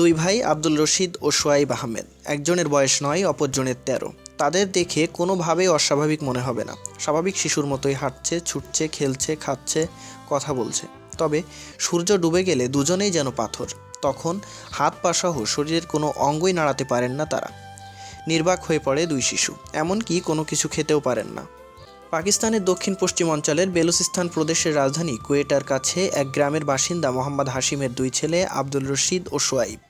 দুই ভাই আব্দুল রশিদ ও সোয়াইব আহমেদ, একজনের বয়স 9, অপরজনের 13। তাদের দেখে কোনোভাবেই অস্বাভাবিক মনে হবে না। স্বাভাবিক শিশুর মতোই হাঁটছে, ছুটছে, খেলছে, খাচ্ছে, কথা বলছে। তবে সূর্য ডুবে গেলে দুজনেই যেন পাথর। তখন হাত পা সহ শরীরের কোনো অঙ্গই নাড়াতে পারেন না তারা। নির্বাক হয়ে পড়ে দুই শিশু, এমনকি কোনো কিছু খেতেও পারেন না। পাকিস্তানের দক্ষিণ পশ্চিম অঞ্চলের বেলুচিস্তান প্রদেশের রাজধানী কোয়েটার কাছে এক গ্রামের বাসিন্দা মোহাম্মদ হাশিমের দুই ছেলে আব্দুল রশিদ ও সোয়াইব।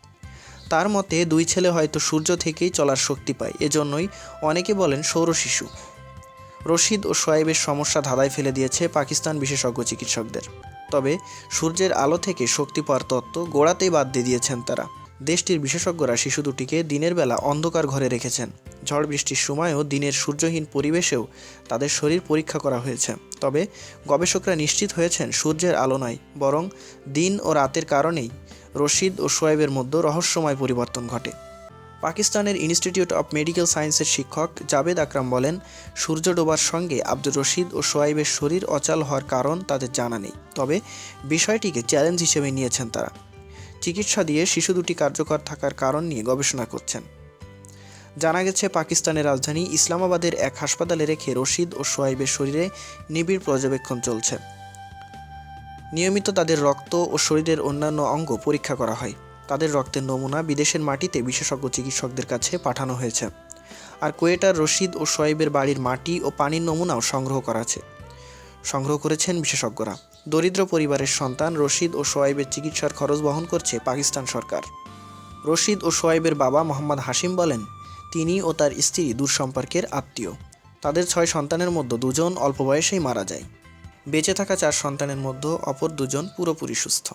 তার মতে দুই ছেলে হয়তো সূর্য থেকেই চলার শক্তি পায়, এজন্যই অনেকে বলেন সৌর শিশু। রশিদ ও সোয়াইবের সমস্যা ধাঁধায় ফেলে দিয়েছে পাকিস্তান বিশেষজ্ঞ চিকিৎসকদের। তবে সূর্যের আলো থেকে শক্তি পাওয়ার তত্ত্ব গোড়াতেই বাদ দিয়ে দিয়েছেন তারা। দেশটির বিশেষজ্ঞরা শিশু দুটিকে দিনের বেলা অন্ধকার ঘরে রেখেছেন। ঝড় বৃষ্টির সময়ও দিনের সূর্যহীন পরিবেশেও তাদের শরীর পরীক্ষা করা হয়েছে। তবে গবেষকরা নিশ্চিত হয়েছেন সূর্যের আলো নয়, বরং দিন ও রাতের কারণেই রশিদ ও সোয়াইবের মধ্যে রহস্যময় পরিবর্তন ঘটে। পাকিস্তানের ইনস্টিটিউট অব মেডিকেল সায়েন্সের শিক্ষক জাবেদ আকরাম বলেন, সূর্য ডোবার সঙ্গে আব্দুর রশিদ ও সোয়াইবের শরীর অচল হওয়ার কারণ তাদের জানা নেই। তবে বিষয়টিকে চ্যালেঞ্জ হিসেবে নিয়েছেন তারা। চিকিৎসা দিয়ে শিশু দুটি কার্যকর থাকার কারণ নিয়ে গবেষণা করছেন। জানা গেছে, পাকিস্তানের রাজধানী ইসলামাবাদের এক হাসপাতালে রেখে রশিদ ও সোয়াইবের শরীরে নিবিড় পর্যবেক্ষণ চলছে। নিয়মিত তাদের রক্ত ও শরীরের অন্যান্য অঙ্গ পরীক্ষা করা হয়। তাদের রক্তের নমুনা বিদেশের মাটিতে বিশেষজ্ঞ চিকিৎসকদের কাছে পাঠানো হয়েছে। আর কোয়েটার রশিদ ও সোয়াইবের বাড়ির মাটি ও পানির নমুনাও সংগ্রহ করেছেন বিশেষজ্ঞরা। দরিদ্র পরিবারের সন্তান রশিদ ও সোয়াইবের চিকিৎসার খরচ বহন করছে পাকিস্তান সরকার। রশিদ ও সোয়াইবের বাবা মোহাম্মদ হাশিম বলেন, তিনি ও তার স্ত্রী দূর সম্পর্কের আত্মীয়। তাদের 6 সন্তানের মধ্যে 2 জন অল্প বয়সেই মারা যায়। বেঁচে থাকা 4 সন্তানের মধ্যে অপর 2 জন পুরোপুরি সুস্থ।